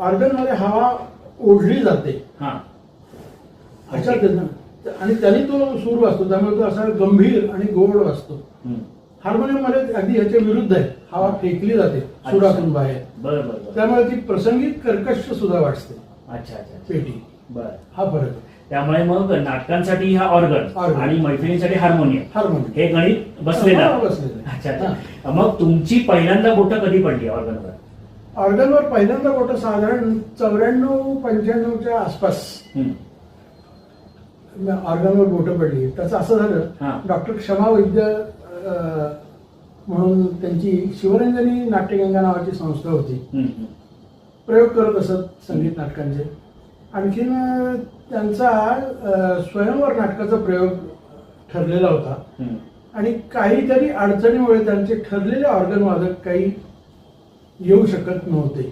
Organ मध्ये हवा ओढली जाते ह्याच्यात ना, आणि त्याने तो सूर वाजतो, त्यामुळे तो असा गंभीर आणि गोड वाजतो. हार्मोनियम मध्ये अगदी ह्याच्या विरुद्ध आहे, हवा फेकली जाते सुरातून बाहेर. बरोबर. त्यामुळे ती प्रसंगित कर्कश सुद्धा वाटते. अच्छा अच्छा. पेटी. बर. हा फरक आहे. त्यामुळे मग नाटकांसाठी हा ऑर्गन आणि मैफिलीसाठी हार्मोनियम हे गणित बसलेलं. अच्छा अच्छा. मग तुमची पहिल्यांदा बोटं कधी पडली ऑर्गनवर? ऑर्गनवर पहिल्यांदा बोटं साधारण 94-95च्या आसपास ऑर्गनवर बोटं पडली. त्याचं असं झालं, डॉक्टर क्षमा वैद्य म्हणून त्यांची शिवरंजनी नाट्यगंगा नावाची संस्था होती, प्रयोग करत असत संगीत नाटकांचे. आणखीन त्यांचा स्वयंवर नाटकाचा प्रयोग ठरलेला होता आणि काहीतरी अडचणीमुळे त्यांचे ठरलेले ऑर्गन वादक काही येऊ शकत नव्हते.